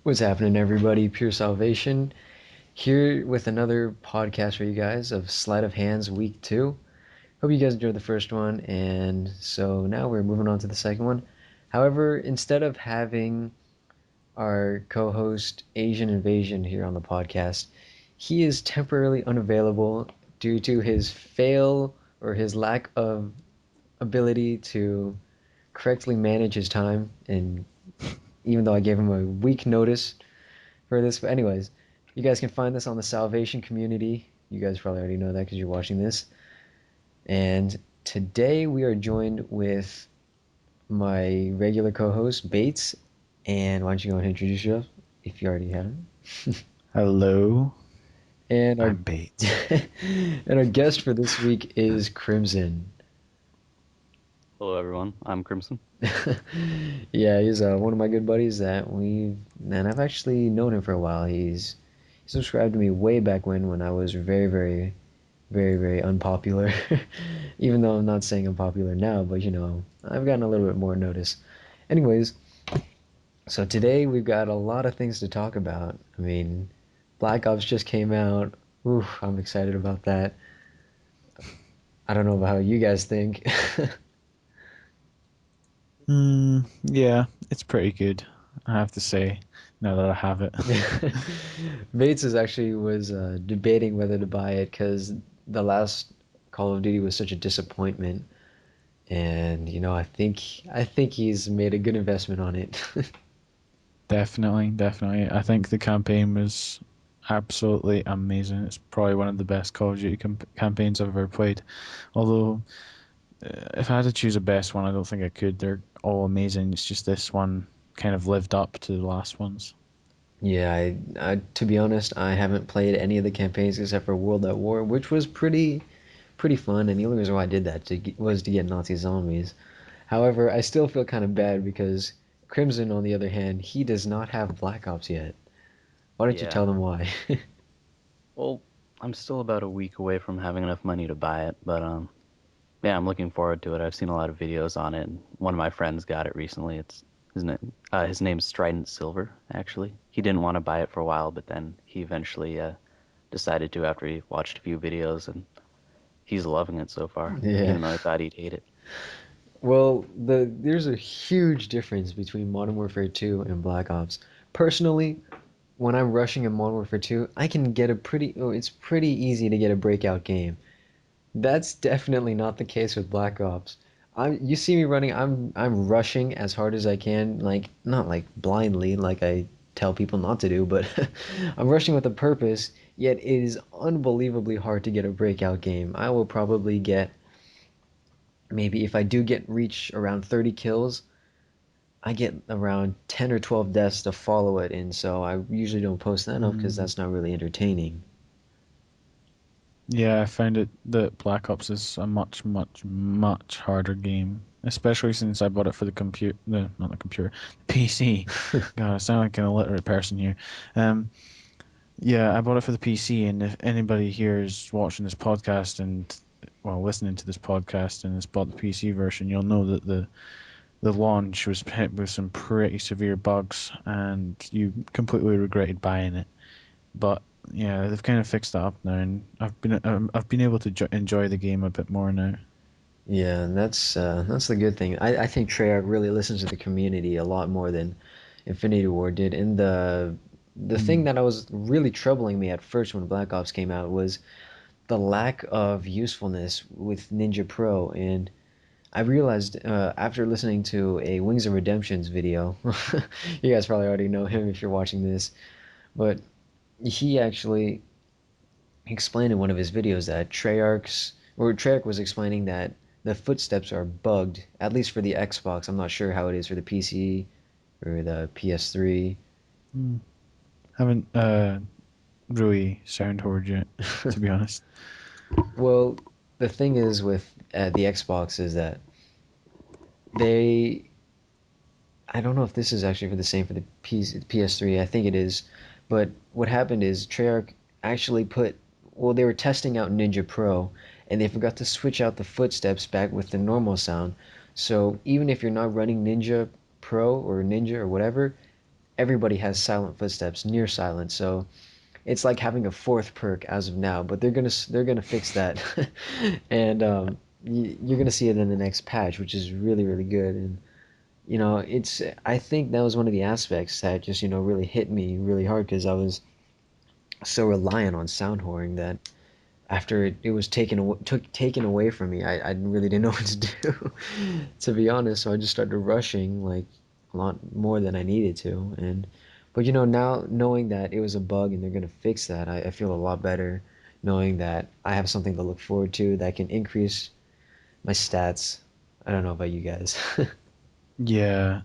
What's happening, everybody? Pure Salvation here with another podcast for you guys of Sleight of Hands Week 2. Hope you guys enjoyed the first one, and so now we're moving on to the second one. However, instead of having our co host Asian Invasion here on the podcast, he is temporarily unavailable due to his fail or his lack of ability to correctly manage his time. And even though I gave him a week notice for this. But anyways, you guys can find this on the Salvation Community. You guys probably already know that because you're watching this. And today we are joined with my regular co-host Bates. And why don't you go and introduce yourself if you already haven't? Hello, And our I'm Bates. and our guest for this week is Crimson. Hello, everyone. I'm Crimson. Yeah, he's one of my good buddies that and I've actually known him for a while. He subscribed to me way back when I was very unpopular. Even though I'm not saying I'm popular now, but I've gotten a little bit more notice. Anyways, so today we've got a lot of things to talk about. I mean, Black Ops just came out. Ooh, I'm excited about that. I don't know about how you guys think. Yeah, it's pretty good, I have to say, now that I have it. Bates is actually was debating whether to buy it because the last Call of Duty was such a disappointment, and I think he's made a good investment on it. Definitely, definitely. I think the campaign was absolutely amazing. It's probably one of the best Call of Duty campaigns I've ever played. Although, if I had to choose a best one, I don't think I could. They're all amazing. It's just this one kind of lived up to the last ones. Yeah, to be honest, I haven't played any of the campaigns except for World at War, which was pretty fun, and the only reason why I did that was to get Nazi zombies. However, I still feel kind of bad because Crimson, on the other hand, he does not have Black Ops yet. Why don't you Yeah. tell them why? Well, I'm still about a week away from having enough money to buy it, but yeah, I'm looking forward to it. I've seen a lot of videos on it, and one of my friends got it recently. His name's Strident Silver, actually. He didn't want to buy it for a while, but then he eventually decided to after he watched a few videos, and he's loving it so far, Yeah. even though I thought he'd hate it. Well, there's a huge difference between Modern Warfare 2 and Black Ops. Personally, when I'm rushing in Modern Warfare 2, I can get it's pretty easy to get a breakout game. That's definitely not the case with Black Ops. You see me running, I'm rushing as hard as I can, like not like blindly like I tell people not to do, but I'm rushing with a purpose, yet it is unbelievably hard to get a breakout game. I will probably get maybe if I do get reach around 30 kills, I get around 10 or 12 deaths to follow it, and so I usually don't post that up because Mm. that's not really entertaining. Yeah, I found it that Black Ops is a much, much, much harder game, especially since I bought it for the computer, no, not the computer, PC. God, I sound like an illiterate person here. Um, yeah, I bought it for the PC, and if anybody here is watching this podcast and well, listening to this podcast and has bought the PC version, you'll know that the launch was hit with some pretty severe bugs, and you completely regretted buying it. But yeah, they've kind of fixed that up now, and I've been able to enjoy the game a bit more now. Yeah, and that's the good thing. I think Treyarch really listens to the community a lot more than Infinity Ward did. And the thing Mm. that I was really troubling me at first when Black Ops came out was the lack of usefulness with Ninja Pro. And I realized after listening to a Wings of Redemption's video, you guys probably already know him if you're watching this, but he actually explained in one of his videos that Treyarch was explaining that the footsteps are bugged, at least for the Xbox. I'm not sure how it is for the PC or the PS3. Mm. Haven't really soundboard yet, to be honest. Well, the thing is with the Xbox is that they I don't know if this is actually for the same for the PS3. I think it is. But what happened is Treyarch actually they were testing out Ninja Pro and they forgot to switch out the footsteps back with the normal sound. So even if you're not running Ninja Pro or Ninja or whatever, everybody has silent footsteps, near silent. So it's like having a fourth perk as of now, but they're gonna fix that, and you're gonna see it in the next patch, which is really really good. And it's I think that was one of the aspects that just really hit me really hard because I was so reliant on sound whoring that after it was taken away from me, I really didn't know what to do, to be honest. So I just started rushing like a lot more than I needed to. And but now knowing that it was a bug and they're gonna fix that, I feel a lot better knowing that I have something to look forward to that can increase my stats. I don't know about you guys. Yeah.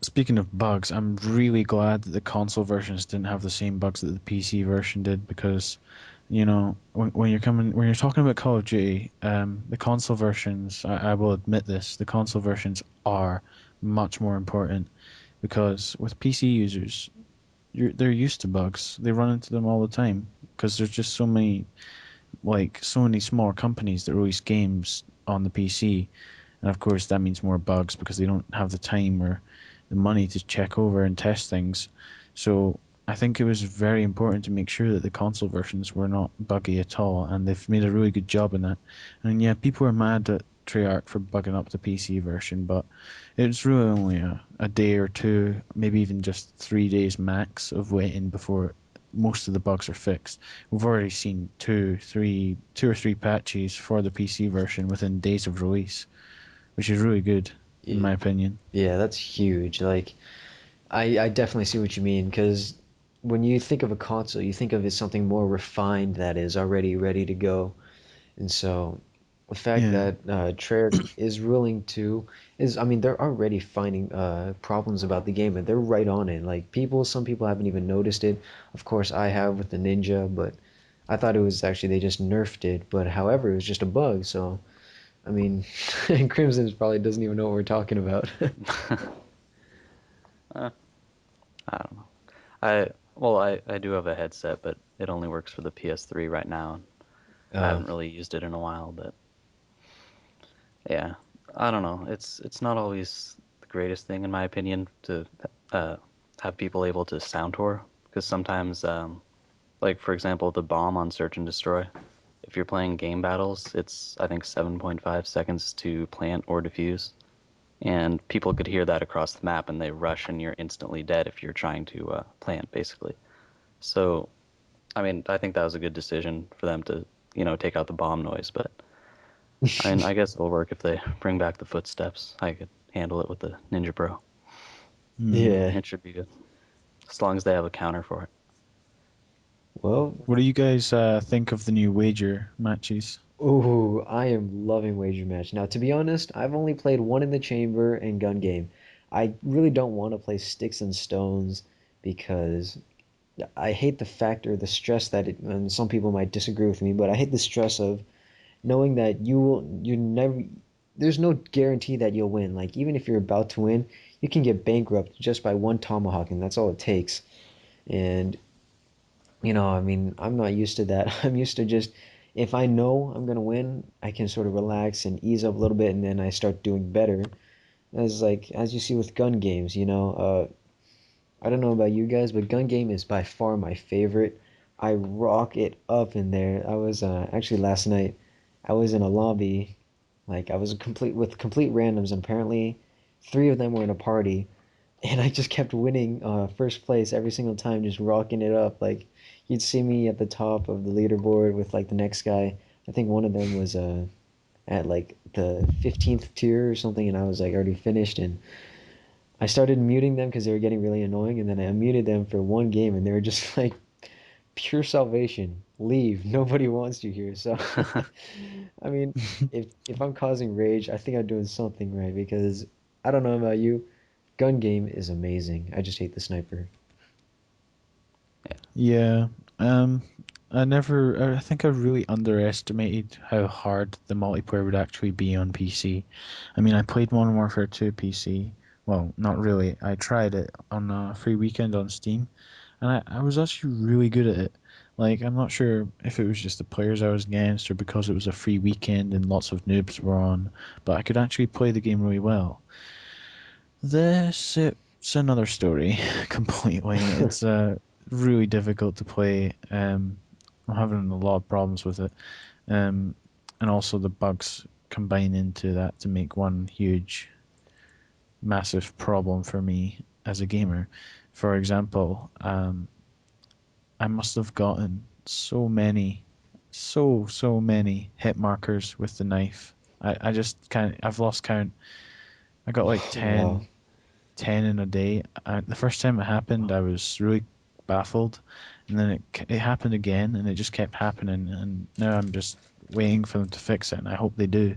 Speaking of bugs, I'm really glad that the console versions didn't have the same bugs that the PC version did because, when you're talking about Call of Duty, the console versions, I will admit this, the console versions are much more important because with PC users, they're used to bugs. They run into them all the time because there's just so many small companies that release games on the PC, and of course that means more bugs because they don't have the time or the money to check over and test things. So I think it was very important to make sure that the console versions were not buggy at all, and they've made a really good job in that. And yeah, people are mad at Treyarch for bugging up the PC version, but it's really only a day or two, maybe even just 3 days max of waiting before most of the bugs are fixed. We've already seen two or three patches for the PC version within days of release, which is really good, in Yeah, my opinion. yeah, that's huge. Like I definitely see what you mean because when you think of a console, you think of it something more refined that is already ready to go. And so the fact Yeah. that Treyarch is willing to is I mean they're already finding problems about the game and they're right on it. Like some people haven't even noticed it. Of course I have with the Ninja, but I thought it was actually they just nerfed it. But however, it was just a bug. So I mean, Crimson probably doesn't even know what we're talking about. Uh, I don't know. I do have a headset, but it only works for the PS3 right now. And I Uh, haven't really used it in a while, but yeah, I don't know. It's not always the greatest thing in my opinion to uh, have people able to sound tour because sometimes, like for example, the bomb on Search and Destroy. If you're playing game battles, it's I think 7.5 seconds to plant or defuse, and people could hear that across the map, and they rush, and you're instantly dead if you're trying to plant, basically. So, I mean, I think that was a good decision for them to, take out the bomb noise, but I mean, I guess it'll work if they bring back the footsteps. I could handle it with the Ninja Pro. Hmm. yeah. It should be good, as long as they have a counter for it. Well, What do you guys think of the new wager matches? ooh, I am loving Wager Match. Now, to be honest, I've only played one in the chamber and gun game. I really don't want to play Sticks and Stones because I hate the factor, the stress that and some people might disagree with me, but I hate the stress of knowing that you never, there's no guarantee that you'll win. Like, even if you're about to win, you can get bankrupt just by one tomahawk, and that's all it takes. And I mean, I'm not used to that. I'm used to just if I know I'm gonna win, I can sort of relax and ease up a little bit, and then I start doing better. As you see with gun games, I don't know about you guys, but gun game is by far my favorite. I rock it up in there. I was actually last night, I was in a lobby, like I was complete with complete randoms, and apparently three of them were in a party, and I just kept winning first place every single time, just rocking it up. Like you'd see me at the top of the leaderboard with like the next guy. I think one of them was at like the 15th tier or something, and I was like already finished. And I started muting them because they were getting really annoying, and then I unmuted them for one game, and they were just like pure salvation. Leave. Nobody wants you here. So, I mean, if I'm causing rage, I think I'm doing something right because I don't know about you. Gun game is amazing. I just hate the sniper. Yeah. Yeah. Um, I think I really underestimated how hard the multiplayer would actually be on PC. I mean, I played Modern Warfare 2 PC. Well, not really. I tried it on a free weekend on Steam, and I was actually really good at it. Like, I'm not sure if it was just the players I was against or because it was a free weekend and lots of noobs were on, but I could actually play the game really well. This it's another story completely. It's really difficult to play. I'm having a lot of problems with it. Um, and also the bugs combine into that to make one huge, massive problem for me as a gamer. For example, I must have gotten so many hit markers with the knife. I just can't, I've lost count. I got like Wow. 10 in a day. The first time it happened, I was really baffled, and then it happened again, and it just kept happening, and now I'm just waiting for them to fix it, and I hope they do.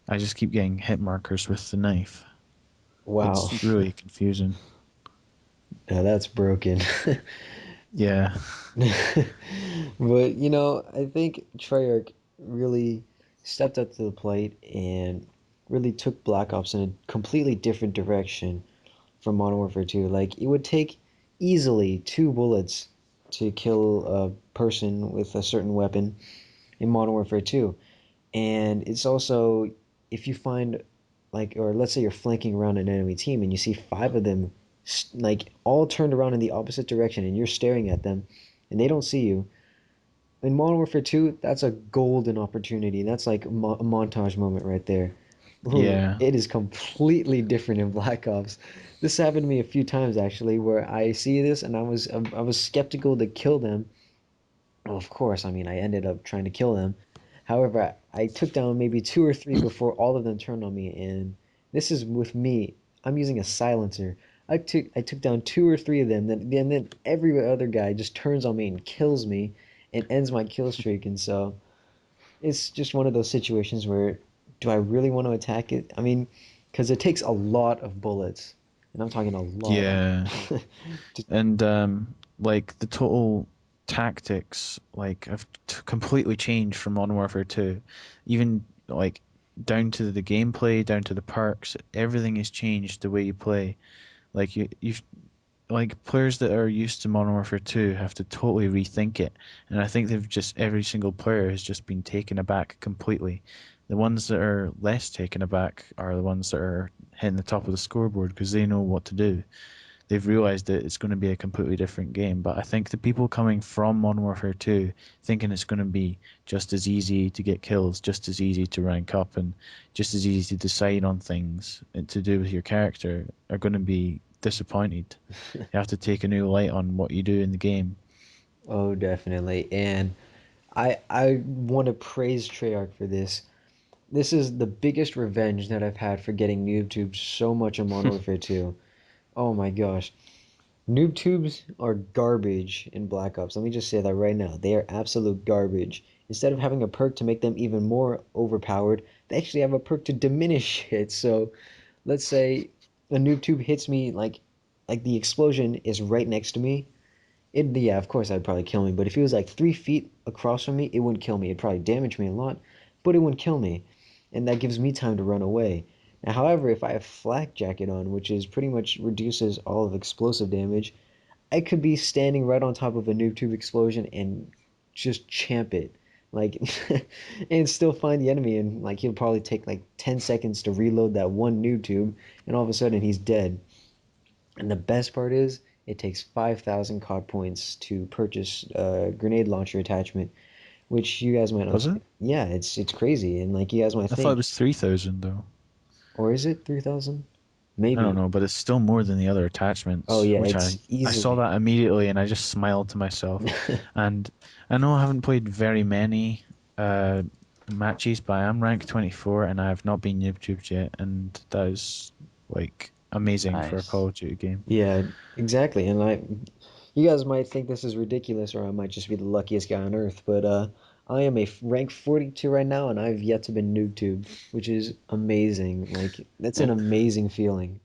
I just keep getting hit markers with the knife. Wow. It's really confusing. Now that's broken. Yeah. But I think Treyarch really stepped up to the plate and really took Black Ops in a completely different direction from Modern Warfare 2. Like it would take easily 2 bullets to kill a person with a certain weapon in Modern Warfare 2. And it's also, if you find, like, or let's say you're flanking around an enemy team and you see 5 of them like all turned around in the opposite direction and you're staring at them and they don't see you. In Modern Warfare 2, that's a golden opportunity. That's like a montage moment right there. Ooh, Yeah. it is completely different in Black Ops. This happened to me a few times actually, where I see this and I was skeptical to kill them. Well, of course, I mean I ended up trying to kill them. However, I took down maybe 2 or 3 before all of them turned on me, and this is with me. I'm using a silencer. I took down 2 or 3 of them, and then every other guy just turns on me and kills me, and ends my kill streak. And so it's just one of those situations where, do I really want to attack it? I mean, because it takes a lot of bullets, and I'm talking a lot. Yeah. And like the total tactics like have completely changed from Modern Warfare 2. Even like down to the gameplay, down to the perks, everything has changed the way you play. Like you've like players that are used to Modern Warfare 2 have to totally rethink it. And I think they've just every single player has just been taken aback completely. The ones that are less taken aback are the ones that are hitting the top of the scoreboard because they know what to do. They've realized that it's going to be a completely different game. But I think the people coming from Modern Warfare 2 thinking it's going to be just as easy to get kills, just as easy to rank up, and just as easy to decide on things to do with your character are going to be disappointed. You have to take a new light on what you do in the game. Oh, definitely. And I want to praise Treyarch for this. This is the biggest revenge that I've had for getting noob tubes so much in Modern Warfare 2. Oh my gosh. Noob tubes are garbage in Black Ops. Let me just say that right now. They are absolute garbage. Instead of having a perk to make them even more overpowered, they actually have a perk to diminish it. So let's say a noob tube hits me like the explosion is right next to me. Yeah, of course that'd probably kill me, but if it was like 3 feet across from me, it wouldn't kill me. It'd probably damage me a lot, but it wouldn't kill me. And that gives me time to run away. Now, however, if I have flak jacket on, which is pretty much reduces all of explosive damage, I could be standing right on top of a noob tube explosion and just champ it. Like and still find the enemy, and like he'll probably take like 10 seconds to reload that one noob tube, and all of a sudden he's dead. And the best part is, it takes 5,000 COD points to purchase a grenade launcher attachment, which you guys might not. Does it? Yeah, it's crazy, and like you guys might I thought it think, was 3,000 though. or is it 3,000? I don't Maybe. know, but it's still more than the other Oh attachments, yeah, which it's I saw easily. that immediately and I just smiled to myself. And I know I haven't played very many uh, matches, but I am rank 24 and I have not been YouTubed yet, and that is like amazing for a Call Nice. of Duty game. Yeah, exactly. And you guys might think this is ridiculous, or I might just be the luckiest guy on earth, but I am a rank 42 right now, and I've yet to been noob tube, which is amazing. Like that's an amazing feeling.